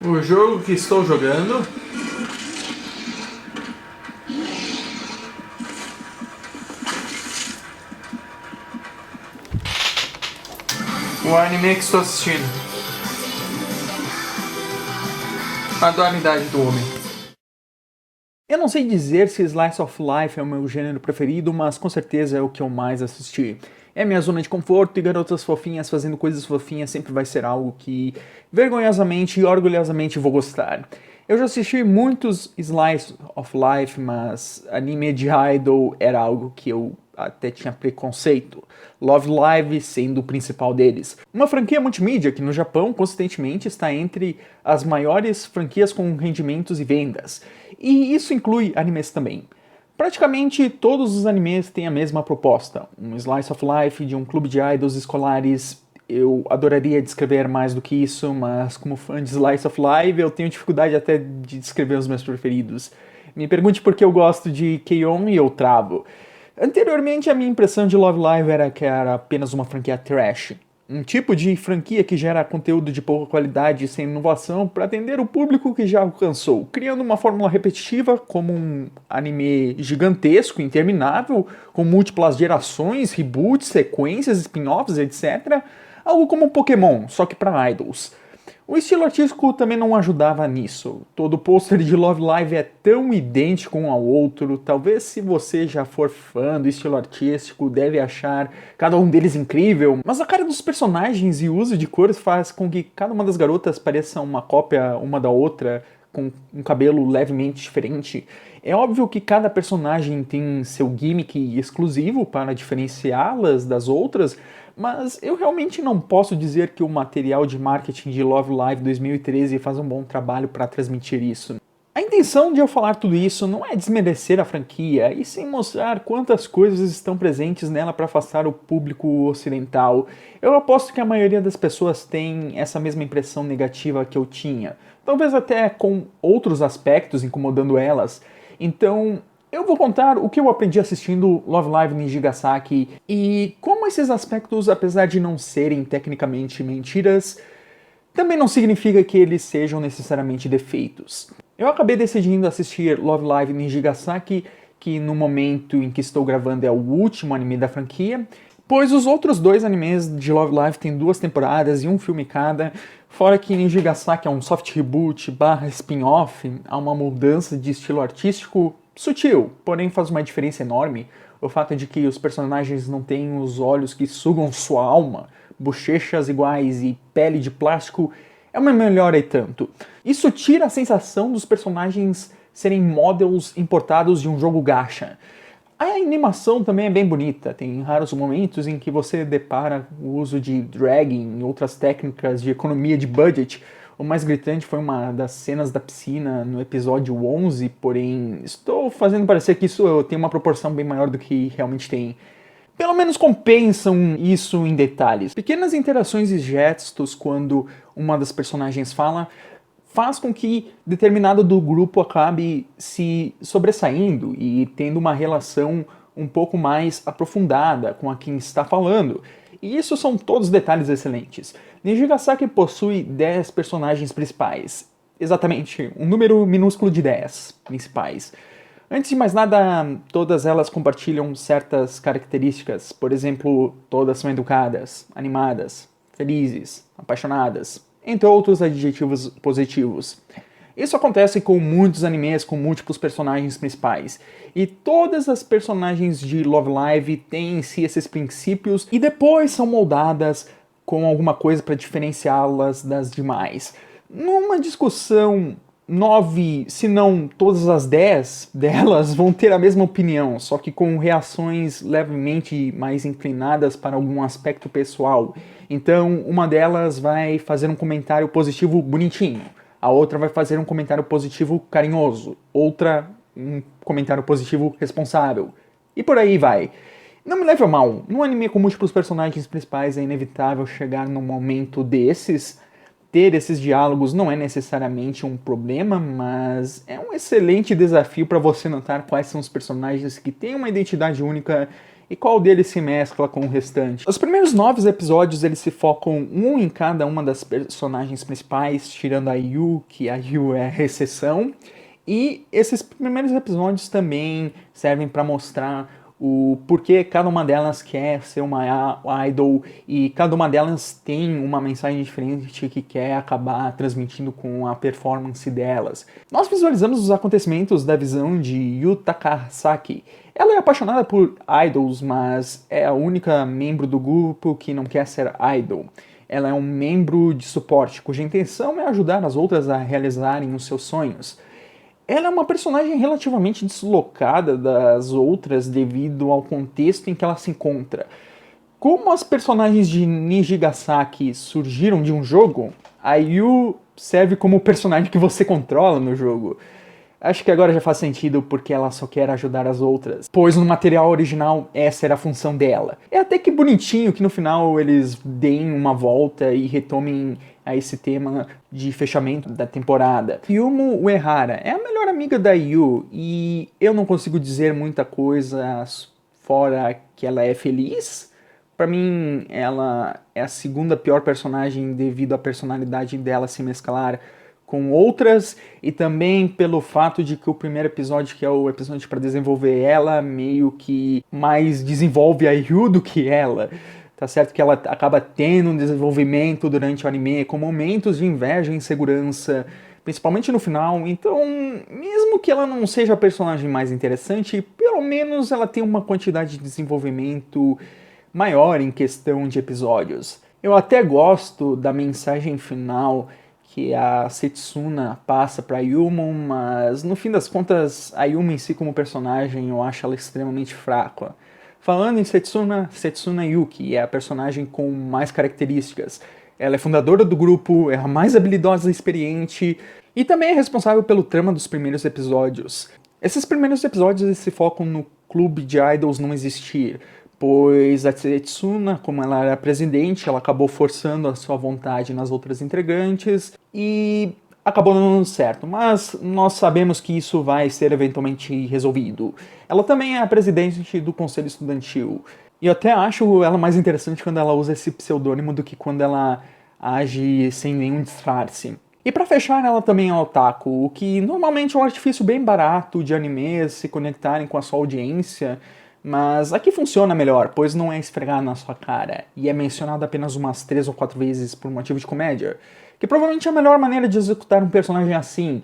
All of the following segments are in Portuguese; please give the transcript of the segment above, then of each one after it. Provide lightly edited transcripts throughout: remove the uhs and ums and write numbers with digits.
O jogo que estou jogando o anime que estou assistindo. A dualidade do homem. Eu não sei dizer se Slice of Life é o meu gênero preferido, mas com certeza é o que eu mais assisti. É minha zona de conforto e garotas fofinhas fazendo coisas fofinhas sempre vai ser algo que vergonhosamente e orgulhosamente vou gostar. Eu já assisti muitos Slice of Life, mas anime de idol era algo que eu até tinha preconceito. Love Live sendo o principal deles. Uma franquia multimídia que no Japão consistentemente está entre as maiores franquias com rendimentos e vendas. E isso inclui animes também. Praticamente todos os animes têm a mesma proposta, um slice of life de um clube de idols escolares. Eu adoraria descrever mais do que isso, mas como fã de slice of life eu tenho dificuldade até de descrever os meus preferidos. Me pergunte por que eu gosto de K-On! E eu travo. Anteriormente a minha impressão de Love Live era que era apenas uma franquia trash. Um tipo de franquia que gera conteúdo de pouca qualidade e sem inovação para atender o público que já alcançou, criando uma fórmula repetitiva como um anime gigantesco, interminável, com múltiplas gerações, reboots, sequências, spin-offs, etc. Algo como Pokémon, só que para idols. O estilo artístico também não ajudava nisso. Todo pôster de Love Live é tão idêntico um ao outro. Talvez se você já for fã do estilo artístico, deve achar cada um deles incrível. Mas a cara dos personagens e o uso de cores faz com que cada uma das garotas pareça uma cópia uma da outra, com um cabelo levemente diferente. É óbvio que cada personagem tem seu gimmick exclusivo para diferenciá-las das outras, mas eu realmente não posso dizer que o material de marketing de Love Live 2013 faz um bom trabalho para transmitir isso. A intenção de eu falar tudo isso não é desmerecer a franquia, e sim mostrar quantas coisas estão presentes nela para afastar o público ocidental. Eu aposto que a maioria das pessoas tem essa mesma impressão negativa que eu tinha, talvez até com outros aspectos incomodando elas. Então, eu vou contar o que eu aprendi assistindo Love Live Nijigasaki e como esses aspectos, apesar de não serem tecnicamente mentiras, também não significa que eles sejam necessariamente defeitos. Eu acabei decidindo assistir Love Live Nijigasaki, que no momento em que estou gravando é o último anime da franquia, pois os outros dois animes de Love Live têm 2 temporadas e um filme cada, fora que Nijigasaki é um soft reboot barra spin-off, há uma mudança de estilo artístico sutil, porém faz uma diferença enorme. O fato de que os personagens não têm os olhos que sugam sua alma, bochechas iguais e pele de plástico é uma melhora e tanto. Isso tira a sensação dos personagens serem models importados de um jogo gacha. A animação também é bem bonita, tem raros momentos em que você depara o uso de dragging e outras técnicas de economia de budget. O mais gritante foi uma das cenas da piscina no episódio 11, porém estou fazendo parecer que isso tem uma proporção bem maior do que realmente tem. Pelo menos compensam isso em detalhes. Pequenas interações e gestos quando uma das personagens faz com que determinado do grupo acabe se sobressaindo e tendo uma relação um pouco mais aprofundada com a quem está falando. E isso são todos detalhes excelentes. Nijigasaki possui 10 personagens principais. Exatamente, um número minúsculo de 10 principais. Antes de mais nada, todas elas compartilham certas características. Por exemplo, todas são educadas, animadas, felizes, apaixonadas, entre outros adjetivos positivos. Isso acontece com muitos animes com múltiplos personagens principais, e todas as personagens de Love Live têm em si esses princípios e depois são moldadas com alguma coisa para diferenciá-las das demais. Numa discussão, 9, se não todas as 10 delas vão ter a mesma opinião, só que com reações levemente mais inclinadas para algum aspecto pessoal. Então, uma delas vai fazer um comentário positivo bonitinho, a outra vai fazer um comentário positivo carinhoso, outra um comentário positivo responsável, e por aí vai. Não me leve a mal, num anime com múltiplos personagens principais é inevitável chegar num momento desses. Ter esses diálogos não é necessariamente um problema, mas é um excelente desafio para você notar quais são os personagens que têm uma identidade única e qual deles se mescla com o restante. Os primeiros 9 episódios eles se focam um em cada uma das personagens principais, tirando a Yu, que a Yu é a exceção, e esses primeiros episódios também servem para mostrar o porquê cada uma delas quer ser uma idol e cada uma delas tem uma mensagem diferente que quer acabar transmitindo com a performance delas. Nós visualizamos os acontecimentos da visão de Yu Takasaki. Ela é apaixonada por idols, mas é a única membro do grupo que não quer ser idol. Ela é um membro de suporte, cuja intenção é ajudar as outras a realizarem os seus sonhos. Ela é uma personagem relativamente deslocada das outras devido ao contexto em que ela se encontra. Como as personagens de Nijigasaki surgiram de um jogo, a Yu serve como o personagem que você controla no jogo. Acho que agora já faz sentido porque ela só quer ajudar as outras, pois no material original essa era a função dela. É até que bonitinho que no final eles deem uma volta e retomem a esse tema de fechamento da temporada. Yumo Uehara é a melhor amiga da Yu e eu não consigo dizer muita coisa fora que ela é feliz. Pra mim, ela é a segunda pior personagem devido à personalidade dela se mesclar com outras e também pelo fato de que o primeiro episódio, que é o episódio para desenvolver ela, meio que mais desenvolve a Yu do que ela. Tá certo que ela acaba tendo um desenvolvimento durante o anime com momentos de inveja e insegurança, principalmente no final. Então, mesmo que ela não seja a personagem mais interessante, pelo menos ela tem uma quantidade de desenvolvimento maior em questão de episódios. Eu até gosto da mensagem final que a Setsuna passa pra Yuma, mas no fim das contas, a Yuma em si como personagem, eu acho ela extremamente fraca. Falando em Setsuna, Setsuna Yuki é a personagem com mais características. Ela é fundadora do grupo, é a mais habilidosa e experiente, e também é responsável pelo trama dos primeiros episódios. Esses primeiros episódios se focam no clube de idols não existir, pois a Setsuna, como ela era presidente, ela acabou forçando a sua vontade nas outras integrantes e acabou não dando certo, mas nós sabemos que isso vai ser eventualmente resolvido. Ela também é a presidente do conselho estudantil, e eu até acho ela mais interessante quando ela usa esse pseudônimo do que quando ela age sem nenhum disfarce. E pra fechar, ela também é otaku, o que normalmente é um artifício bem barato de animes se conectarem com a sua audiência, mas aqui funciona melhor, pois não é esfregado na sua cara, e é mencionado apenas umas 3 ou 4 vezes por motivo de comédia, que provavelmente é a melhor maneira de executar um personagem assim.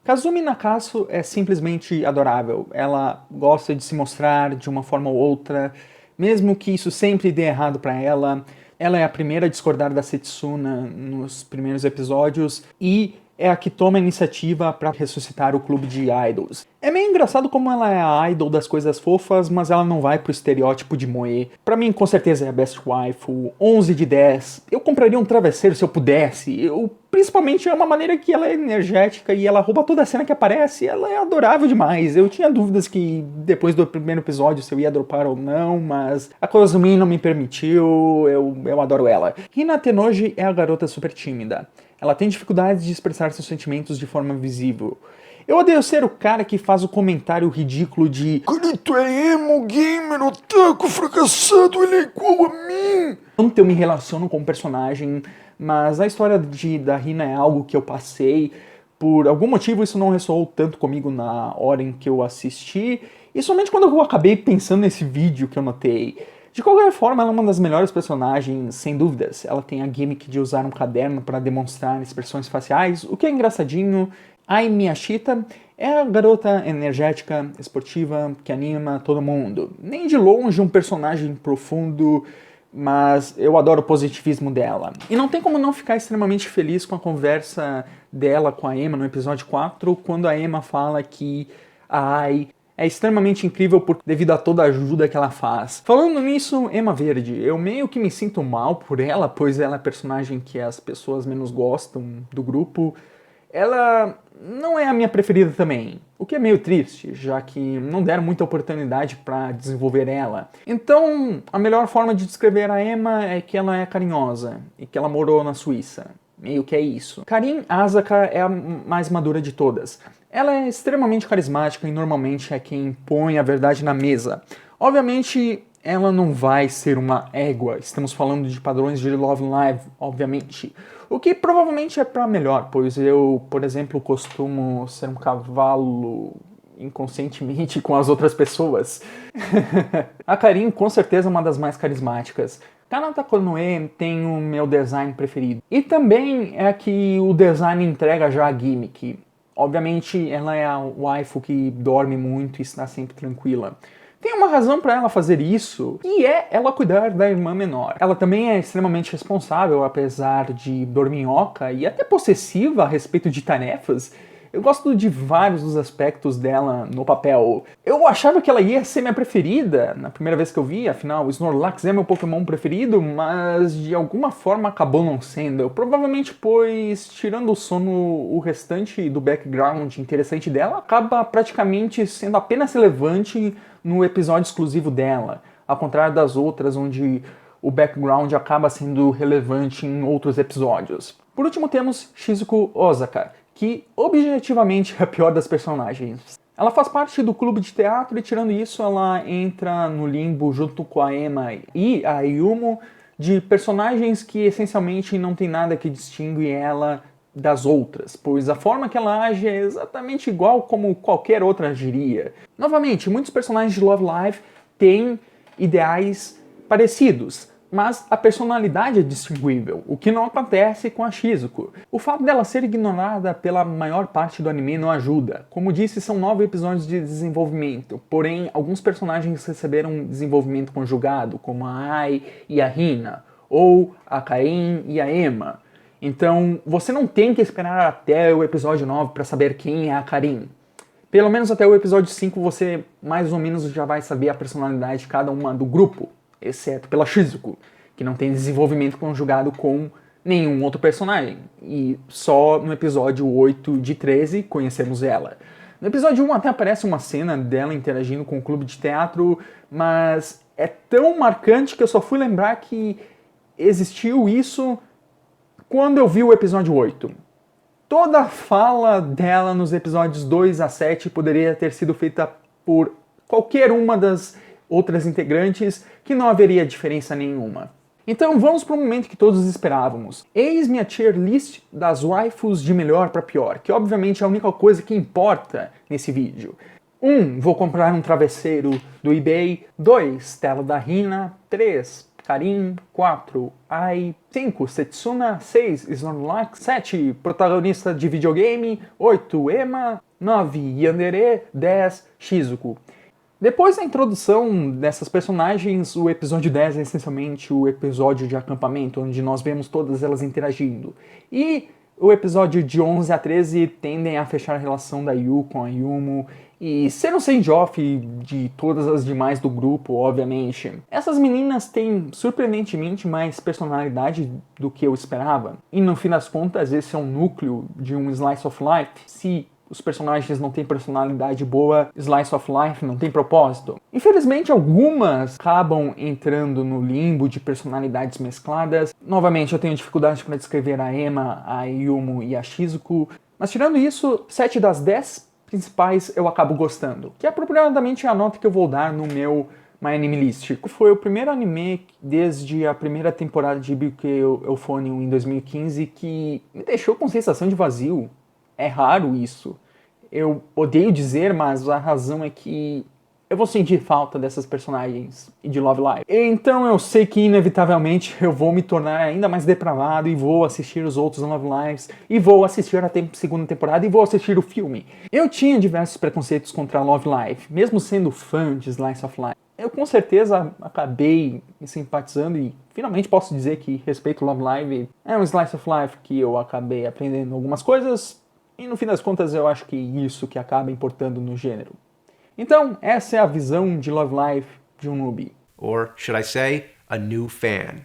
Kazumi Nakasu é simplesmente adorável, ela gosta de se mostrar de uma forma ou outra, mesmo que isso sempre dê errado pra ela. Ela é a primeira a discordar da Setsuna nos primeiros episódios, e é a que toma a iniciativa para ressuscitar o clube de idols. É meio engraçado como ela é a idol das coisas fofas, mas ela não vai pro estereótipo de moe. Pra mim, com certeza é a best wife, 11 de 10. Eu compraria um travesseiro se eu pudesse. Principalmente é uma maneira que ela é energética e ela rouba toda a cena que aparece. Ela é adorável demais. Eu tinha dúvidas que depois do primeiro episódio se eu ia dropar ou não, mas a Kozumi não me permitiu. Eu adoro ela. Hina Tenoji é a garota super tímida. Ela tem dificuldade de expressar seus sentimentos de forma visível. Eu odeio ser o cara que faz o comentário ridículo de "Carito é emo, gamer, otaku, fracassado, ele é igual a mim". Não eu me relaciono com o personagem, mas a história da Hina é algo que eu passei. Por algum motivo isso não ressoou tanto comigo na hora em que eu assisti, e somente quando eu acabei pensando nesse vídeo que eu notei. De qualquer forma, ela é uma das melhores personagens, sem dúvidas. Ela tem a gimmick de usar um caderno para demonstrar expressões faciais, o que é engraçadinho. Ai Miyashita é a garota energética, esportiva, que anima todo mundo. Nem de longe um personagem profundo, mas eu adoro o positivismo dela. E não tem como não ficar extremamente feliz com a conversa dela com a Emma no episódio 4, quando a Emma fala que a Ai é extremamente incrível devido a toda a ajuda que ela faz. Falando nisso, Emma Verde, eu meio que me sinto mal por ela, pois ela é a personagem que as pessoas menos gostam do grupo. Ela não é a minha preferida também, o que é meio triste, já que não deram muita oportunidade para desenvolver ela. Então, a melhor forma de descrever a Emma é que ela é carinhosa e que ela morou na Suíça. Meio que é isso. Karin Asaka é a mais madura de todas. Ela é extremamente carismática e normalmente é quem põe a verdade na mesa. Obviamente, ela não vai ser uma égua. Estamos falando de padrões de Love Live, obviamente. O que provavelmente é para melhor, pois eu, por exemplo, costumo ser um cavalo inconscientemente com as outras pessoas. A Karin, com certeza, é uma das mais carismáticas. Kanata Konoe tem o meu design preferido. E também é que o design entrega já a gimmick. Obviamente, ela é a waifu que dorme muito e está sempre tranquila. Tem uma razão para ela fazer isso, e é ela cuidar da irmã menor. Ela também é extremamente responsável, apesar de dorminhoca e até possessiva a respeito de tarefas. Eu gosto de vários dos aspectos dela no papel. Eu achava que ela ia ser minha preferida na primeira vez que eu vi, afinal, o Snorlax é meu Pokémon preferido, mas de alguma forma acabou não sendo. Provavelmente pois, tirando o sono, o restante do background interessante dela acaba praticamente sendo apenas relevante no episódio exclusivo dela, ao contrário das outras, onde o background acaba sendo relevante em outros episódios. Por último temos Shizuku Osaka, que objetivamente é a pior das personagens. Ela faz parte do clube de teatro e, tirando isso, ela entra no limbo junto com a Emma e a Ayumu de personagens que essencialmente não tem nada que distingue ela das outras, pois a forma que ela age é exatamente igual como qualquer outra agiria. Novamente, muitos personagens de Love Live têm ideais parecidos, mas a personalidade é distinguível, o que não acontece com a Shizuku. O fato dela ser ignorada pela maior parte do anime não ajuda. Como disse, são 9 episódios de desenvolvimento, porém alguns personagens receberam desenvolvimento conjugado, como a Ai e a Hina, ou a Kain e a Emma. Então você não tem que esperar até o episódio 9 para saber quem é a Karin. Pelo menos até o episódio 5 você mais ou menos já vai saber a personalidade de cada uma do grupo, exceto pela Shizuku, que não tem desenvolvimento conjugado com nenhum outro personagem. E só no episódio 8 de 13 conhecemos ela. No episódio 1 até aparece uma cena dela interagindo com o clube de teatro, mas é tão marcante que eu só fui lembrar que existiu isso quando eu vi o episódio 8. Toda a fala dela nos episódios 2 a 7 poderia ter sido feita por qualquer uma das outras integrantes, que não haveria diferença nenhuma. Então vamos para o momento que todos esperávamos. Eis minha tier list das waifus de melhor para pior, que obviamente é a única coisa que importa nesse vídeo. 1. Vou comprar um travesseiro do eBay. 2. Tela da Hina. 3. Karin. 4. Ai. 5. Setsuna. 6. Snorlax. 7. Protagonista de videogame. 8. Emma. 9. Yandere. 10. Shizuku. Depois da introdução dessas personagens, o episódio 10 é essencialmente o episódio de acampamento, onde nós vemos todas elas interagindo. E o episódio de 11 a 13 tendem a fechar a relação da Yu com a Yumo e ser um send-off de todas as demais do grupo, obviamente. Essas meninas têm surpreendentemente mais personalidade do que eu esperava. E no fim das contas, esse é um núcleo de um Slice of Life. Se os personagens não têm personalidade boa, Slice of Life não tem propósito. Infelizmente, algumas acabam entrando no limbo de personalidades mescladas. Novamente, eu tenho dificuldade para descrever a Emma, a Yumo e a Shizuku. Mas tirando isso, 7 das 10 principais eu acabo gostando, que é apropriadamente a nota que eu vou dar no meu My Anime List. Foi o primeiro anime desde a primeira temporada de Biuke Euphonium em 2015 que me deixou com sensação de vazio. É raro isso. Eu odeio dizer, mas a razão é que eu vou sentir falta dessas personagens e de Love Live. Então eu sei que inevitavelmente eu vou me tornar ainda mais depravado e vou assistir os outros Love Lives e vou assistir a segunda temporada e vou assistir o filme. Eu tinha diversos preconceitos contra Love Live, mesmo sendo fã de Slice of Life. Eu com certeza acabei me simpatizando e finalmente posso dizer que respeito Love Live. É um Slice of Life que eu acabei aprendendo algumas coisas. E no fim das contas eu acho que é isso que acaba importando no gênero. Então, essa é a visão de Love Live de um noob. Or should I say, a new fan.